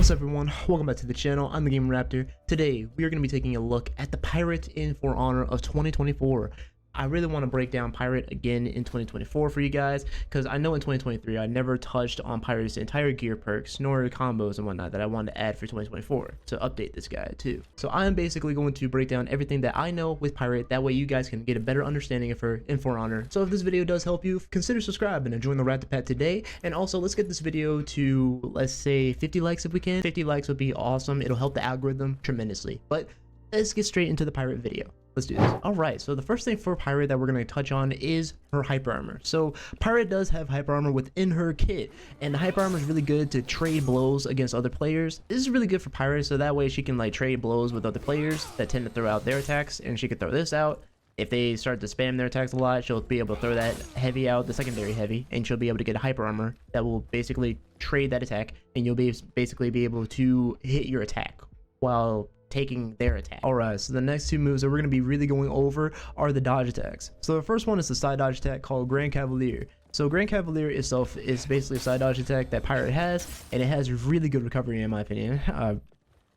What's up everyone, welcome back to the channel. I'm TheGamingRaptor. Today we are going to be taking a look at the Pirate in For Honor of 2024. I really want to break down Pirate again in 2024 for you guys, because I know in 2023 I never touched on Pirate's entire gear perks nor combos and whatnot that I wanted to add for 2024 to update this guy too. So I am basically going to break down everything that I know with Pirate, that way you guys can get a better understanding of her in For Honor. So if this video does help you, consider subscribing and join the Raptor Pet today. And also let's get this video to, let's say, 50 likes if we can. 50 likes would be awesome. It'll help the algorithm tremendously. But let's get straight into the Pirate video. Let's do this. Alright, so the first thing for Pirate that we're going to touch on is her hyper armor. So Pirate does have hyper armor within her kit, and the hyper armor is really good to trade blows against other players. This is really good for Pirate, so that way she can like trade blows with other players that tend to throw out their attacks, and she could throw this out. If they start to spam their attacks a lot, she'll be able to throw that heavy out, the secondary heavy, and she'll be able to get a hyper armor that will basically trade that attack, and you'll basically be able to hit your attack while taking their attack. Alright, so the next two moves that we're going to be really going over are the dodge attacks. So the first one is the side dodge attack called Grand Cavalier. So Grand Cavalier itself is basically a side dodge attack that Pirate has, and it has really good recovery in my opinion.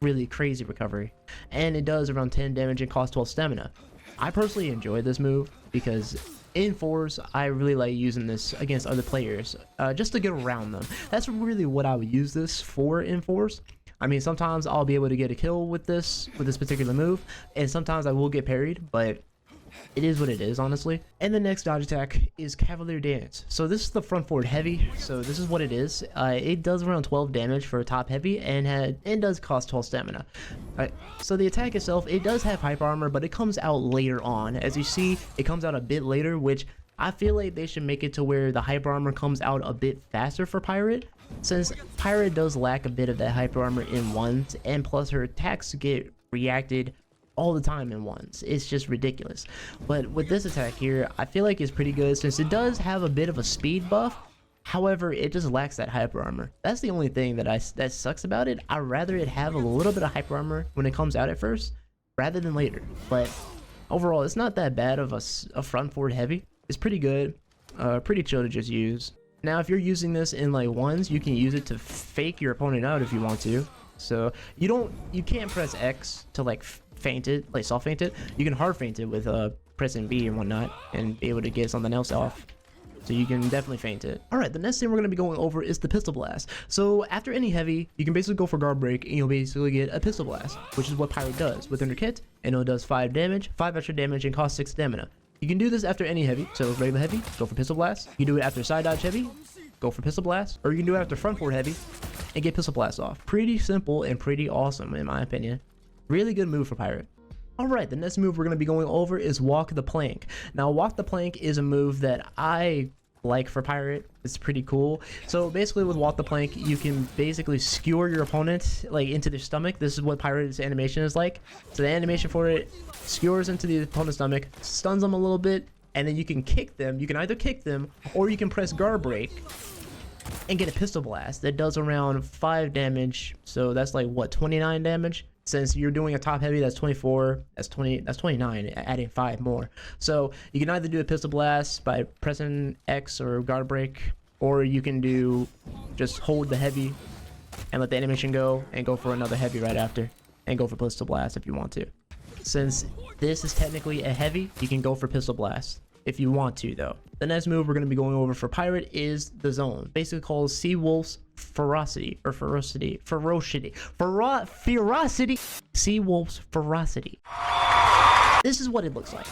Really crazy recovery. And it does around 10 damage and costs 12 stamina. I personally enjoy this move because in fours, I really like using this against other players, just to get around them. That's really what I would use this for in fours. I mean, sometimes I'll be able to get a kill with this particular move, and sometimes I will get parried, but it is what it is, honestly. And the next dodge attack is Cavalier Dance. So this is the front forward heavy, so this is what it is. It does around 12 damage for a top heavy, and does cost 12 stamina. So the attack itself, it does have hyper armor, but it comes out later on. As you see, it comes out a bit later, which I feel like they should make it to where the hyper armor comes out a bit faster for Pirate, since Pirate does lack a bit of that hyper armor in ones, and plus her attacks get reacted all the time in ones. It's just ridiculous. But with this attack here, I feel like it's pretty good since it does have a bit of a speed buff. However, it just lacks that hyper armor. That's the only thing that sucks about it. I'd rather it have a little bit of hyper armor when it comes out at first rather than later. But overall, it's not that bad of a front forward heavy. It's pretty good, pretty chill to just use. Now, if you're using this in like ones, you can use it to fake your opponent out if you want to. So you can't press X to like feint it, like soft feint it. You can hard feint it with pressing B and whatnot, and be able to get something else off. So you can definitely feint it. Alright, the next thing we're going to be going over is the pistol blast. So after any heavy, you can basically go for guard break, and you'll basically get a pistol blast, which is what Pirate does within her kit. And it does 5 damage, 5 extra damage, and costs 6 stamina. You can do this after any heavy, so regular heavy, go for pistol blast. You can do it after side dodge heavy, go for pistol blast, or you can do it after front forward heavy and get pistol blast off. Pretty simple and pretty awesome in my opinion. Really good move for Pirate. Alright, the next move we're going to be going over is Walk the Plank. Now, Walk the Plank is a move that I like for Pirate. It's pretty cool. So basically with Walk the Plank, you can basically skewer your opponent like into their stomach. This is what Pirate's animation is like. So the animation for it skewers into the opponent's stomach, stuns them a little bit, and then you can kick them. You can either kick them or you can press guard break and get a pistol blast that does around 5 damage. So that's like what, 29 damage? Since you're doing a top heavy, that's 24, that's 29, adding 5 more. So you can either do a pistol blast by pressing X or guard break, or you can do just hold the heavy and let the animation go and go for another heavy right after, and go for pistol blast if you want to. Since this is technically a heavy, you can go for pistol blast if you want to though. The next move we're going to be going over for Pirate is the zone, basically called Sea Wolf's Ferocity. Sea Wolf's Ferocity. This is what it looks like,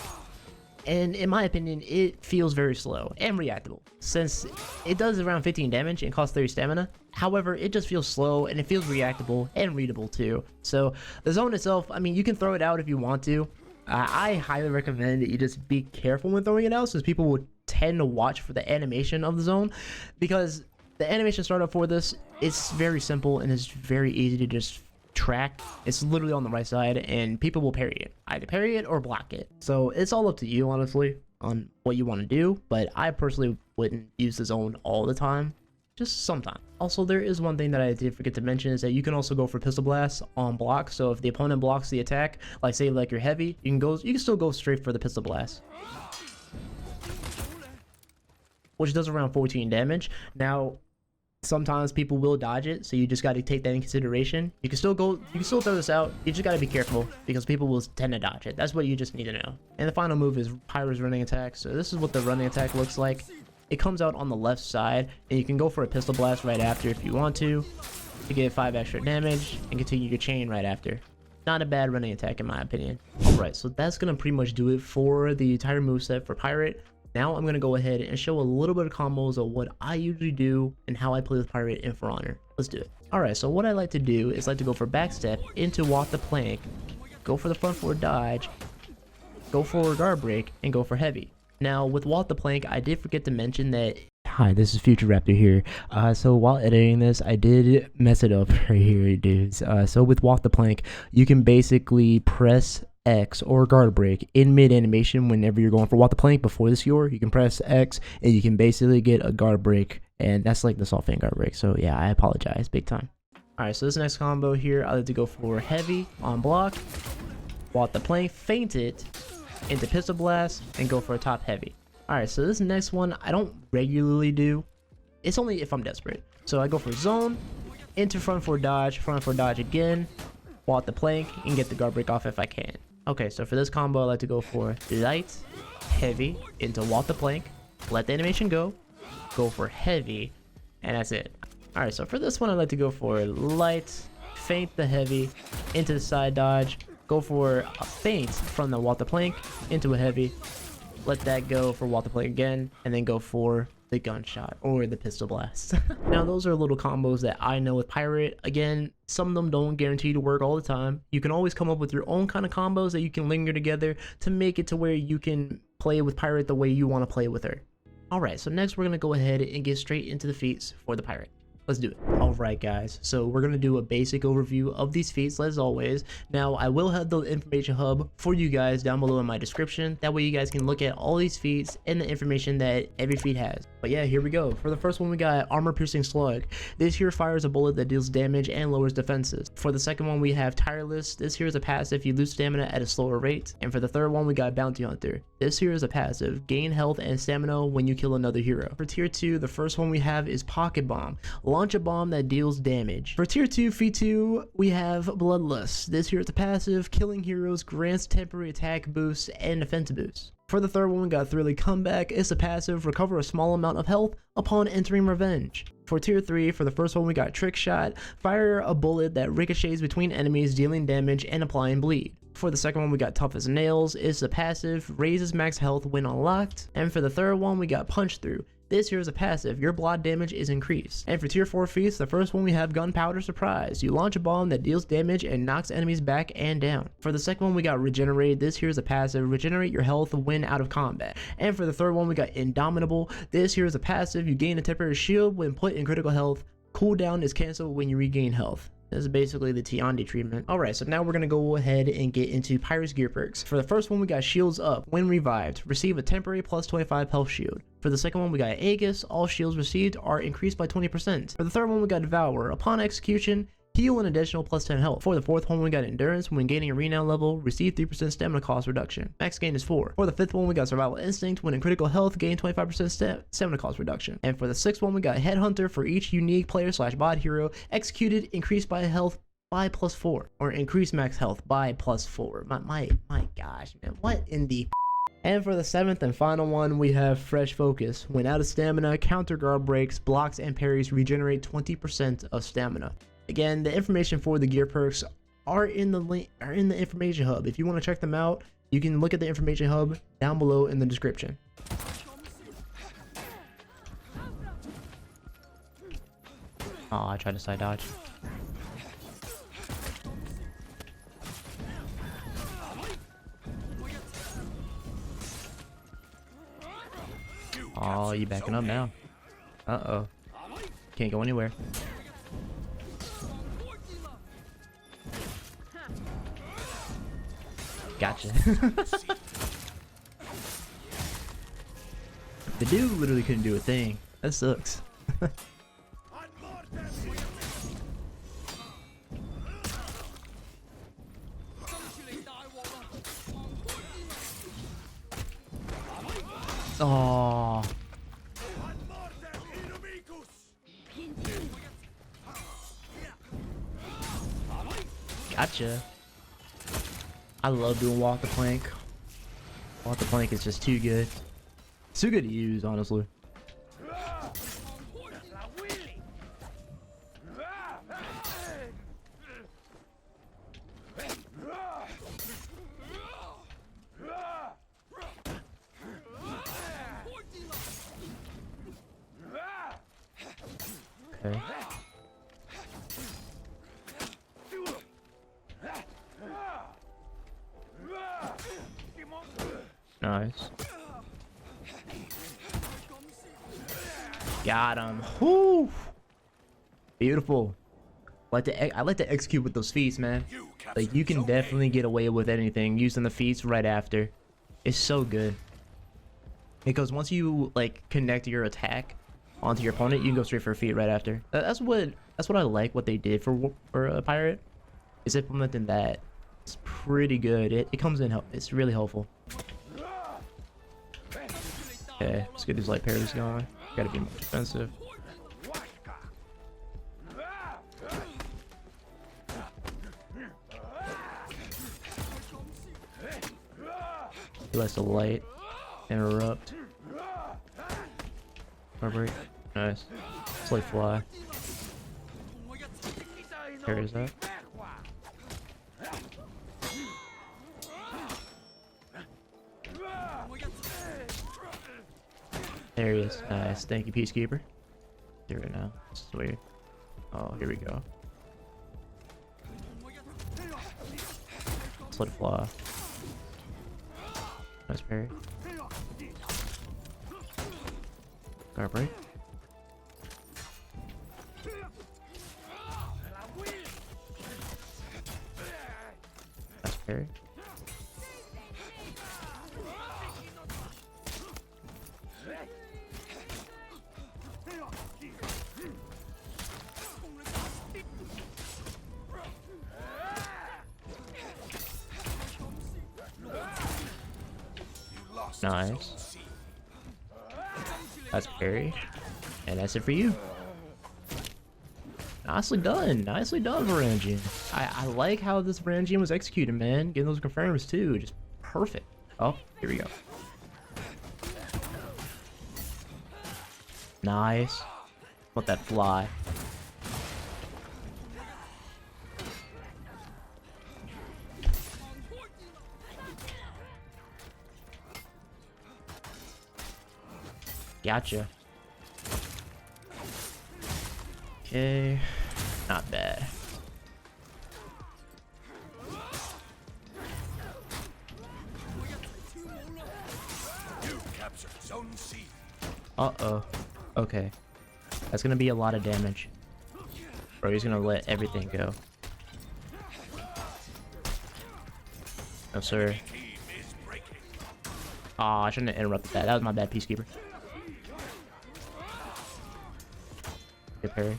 and in my opinion it feels very slow and reactable since it does around 15 damage and costs 30 stamina. However, it just feels slow and it feels reactable and readable too. So the zone itself, I mean, you can throw it out if you want to. I highly recommend that you just be careful when throwing it out, since people would tend to watch for the animation of the zone, because the animation startup for this, it's very simple and it's very easy to just track. It's literally on the right side, and people will parry it, either parry it or block it. So it's all up to you, honestly, on what you want to do, but I personally wouldn't use the zone all the time, just sometimes. Also, there is one thing that I did forget to mention, is that you can also go for pistol blast on block. So if the opponent blocks the attack, like say like you're heavy, you can still go straight for the pistol blast, which does around 14 damage. Now Sometimes people will dodge it, so you just got to take that in consideration. You can still throw this out. You just got to be careful because people will tend to dodge it. That's what you just need to know. And the final move is Pyro's running attack. So this is what the running attack looks like. It comes out on the left side, and you can go for a pistol blast right after if you want to get 5 extra damage and continue your chain right after. Not a bad running attack in my opinion. Alright, so that's gonna pretty much do it for the entire moveset for Pirate. Now I'm gonna go ahead and show a little bit of combos of what I usually do and how I play with Pirate in For Honor. Let's do it. Alright, so what I like to do is like to go for backstep into walk the plank, go for the front forward dodge, go for guard break, and go for heavy. Now with walk the plank, I did forget to mention that. Hi, this is Future Raptor here. So while editing this, I did mess it up right here, dudes. So with walk the plank, you can basically press X or guard break in mid animation whenever you're going for walk the plank before the skewer. You can press X and you can basically get a guard break, and that's like the soft fan guard break. So yeah, I apologize big time. Alright, so this next combo here, I like to go for heavy on block, walk the plank, feint it into pistol blast, and go for a top heavy. Alright, so this next one I don't regularly do. It's only if I'm desperate. So I go for zone, into front forward dodge again, walk the plank, and get the guard break off if I can. Okay, so for this combo I like to go for light, heavy, into walk the plank, let the animation go for heavy, and that's it. Alright, so for this one I like to go for light, feint the heavy, into the side dodge, go for a feint from the walk the plank, into a heavy, let that go for walk the plank again, and then go for the gunshot or the pistol blast. Now those are little combos that I know with Pirate. Again, some of them don't guarantee to work all the time. You can always come up with your own kind of combos that you can linger together to make it to where you can play with Pirate the way you want to play with her. Alright, so next we're going to go ahead and get straight into the feats for the Pirate. Let's do it. Alright guys, so we're going to do a basic overview of these feats as always. Now I will have the information hub for you guys down below in my description. That way you guys can look at all these feats and the information that every feat has. But yeah, here we go. For the first one we got armor piercing slug. This here fires a bullet that deals damage and lowers defenses. For the second one we have tireless. This here is a passive, you lose stamina at a slower rate. And for the third one we got bounty hunter. This here is a passive, gain health and stamina when you kill another hero. For tier 2, the first one we have is pocket bomb. Launch a bomb that deals damage. For tier 2, feat 2, we have bloodlust. This here is a passive, killing heroes grants temporary attack boosts and defense boosts. For the third one, we got Thrilly Comeback. It's a passive, recover a small amount of health upon entering revenge. For tier 3, for the first one, we got Trick Shot. Fire a bullet that ricochets between enemies, dealing damage and applying bleed. For the second one, we got Tough as Nails. It's a passive, raises max health when unlocked. And for the third one, we got Punch Through. This here is a passive, your blood damage is increased. And for tier 4 feats, the first one we have Gunpowder Surprise. You launch a bomb that deals damage and knocks enemies back and down. For the second one we got Regenerate. This here is a passive, regenerate your health when out of combat. And for the third one we got Indomitable. This here is a passive, you gain a temporary shield when put in critical health. Cooldown is cancelled when you regain health. This is basically the Tiandi treatment. Alright, so now we're going to go ahead and get into Pirate's gear perks. For the first one, we got Shields Up. When revived, receive a temporary plus 25 health shield. For the second one, we got Aegis. All shields received are increased by 20%. For the third one, we got Devour. Upon execution, heal an additional plus 10 health. For the fourth one, we got Endurance. When gaining a renown level, receive 3% stamina cost reduction. Max gain is 4. For the fifth one, we got Survival Instinct. When in critical health, gain 25% stamina cost reduction. And for the sixth one, we got Headhunter. For each unique player / bot hero executed, increased by health by +4, or increase max health by +4. My gosh, man, what in the And for the seventh and final one, we have Fresh Focus. When out of stamina, counter guard breaks, blocks, and parries regenerate 20% of stamina. Again, the information for the gear perks are in the link, are in the information hub. If you want to check them out, you can look at the information hub down below in the description. Oh, I tried to side dodge. Oh, you backing up now. Uh-oh. Can't go anywhere. Gotcha. The dude literally couldn't do a thing. That sucks. Oh. Gotcha. I love doing walk the plank. Walk the plank is just too good. It's too good to use, honestly. Okay. Nice. Got him. Whoo! Beautiful. I like to execute with those feats, man. Like, you can definitely get away with anything using the feats right after. It's so good. Because once you like connect your attack onto your opponent, you can go straight for a feat right after. That's what I like what they did for a pirate. Is implementing that. It's pretty good. It comes in. It's really helpful. Okay, let's get these light parries going. Gotta be more expensive. He likes to light, interrupt, break. Nice. It's like fly. Carries that. There he is. Nice. Thank you, Peacekeeper. Here right now. This is weird. Oh, here we go. Let's let it fly. Nice parry. Guard break. Nice parry. Nice. That's parry. And that's it for you. Nicely done. Nicely done, Varangian. I like how this Varangian was executed, man. Getting those confirms too. Just perfect. Oh, here we go. Nice. Let that fly. Gotcha. Okay. Not bad. Uh-oh. Okay. That's gonna be a lot of damage. Bro, he's gonna let everything go. No, sir. Aw, I shouldn't have interrupted that. That was my bad, Peacekeeper. Good parry.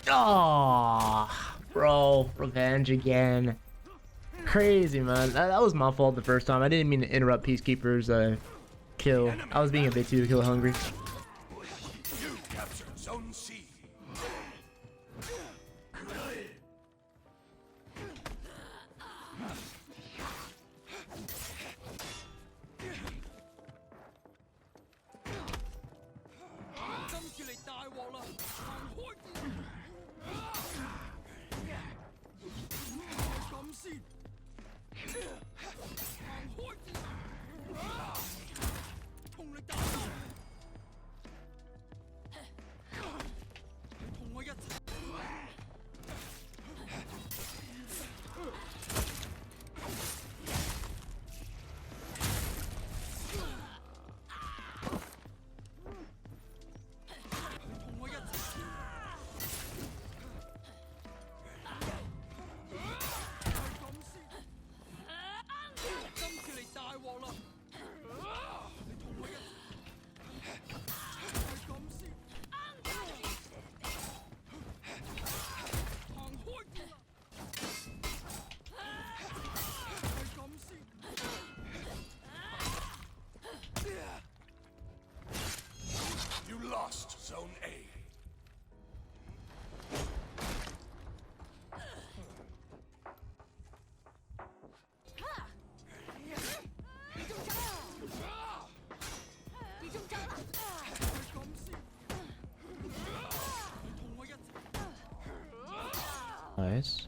Oh, bro, revenge again. Crazy, man. That was my fault the first time. I didn't mean to interrupt Peacekeeper's kill. I was being a bit too kill hungry. You captured Zone C. You lost Zone A. Nice.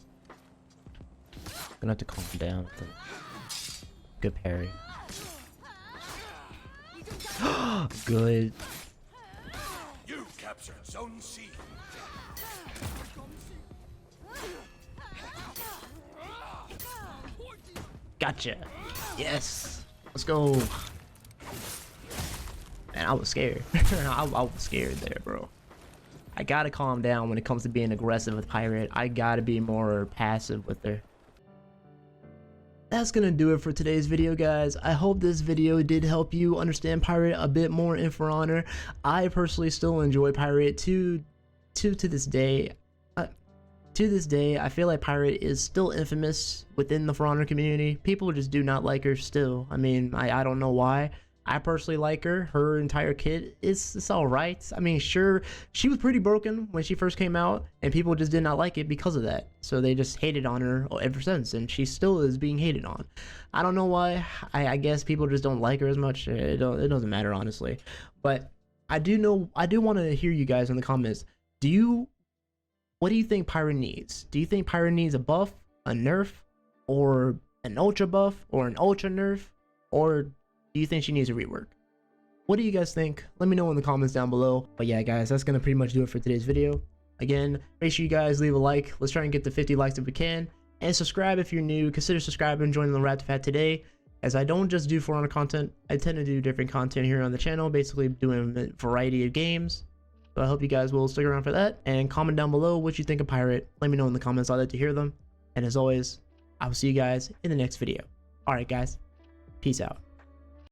Gonna have to calm down with the good parry. Good. You captured Zone C. Gotcha. Yes. Let's go. Man, I was scared. I was scared there, bro. I gotta calm down when it comes to being aggressive with Pirate. I gotta be more passive with her. That's gonna do it for today's video, guys. I hope this video did help you understand Pirate a bit more in For Honor. I personally still enjoy Pirate to this day. To this day, I feel like Pirate is still infamous within the For Honor community. People just do not like her still. I mean, I don't know why. I personally like her. Her entire kit it's all right. I mean, sure, she was pretty broken when she first came out, and people just did not like it because of that. So they just hated on her ever since, and she still is being hated on. I don't know why. I guess people just don't like her as much. It doesn't matter, honestly. But I do want to hear you guys in the comments. What do you think Pirate needs? Do you think Pirate needs a buff, a nerf, or an ultra buff, or an ultra nerf, or do you think she needs a rework? What do you guys think? Let me know in the comments down below. But yeah, guys, that's gonna pretty much do it for today's video. Again, make sure you guys leave a like. Let's try and get to 50 likes if we can. And subscribe if you're new. Consider subscribing and joining the Raptor Fat today, as I don't just do For Honor content. I tend to do different content here on the channel, basically doing a variety of games. So I hope you guys will stick around for that. And comment down below what you think of Pirate. Let me know in the comments. I'd like to hear them. And as always, I will see you guys in the next video. Alright, guys. Peace out.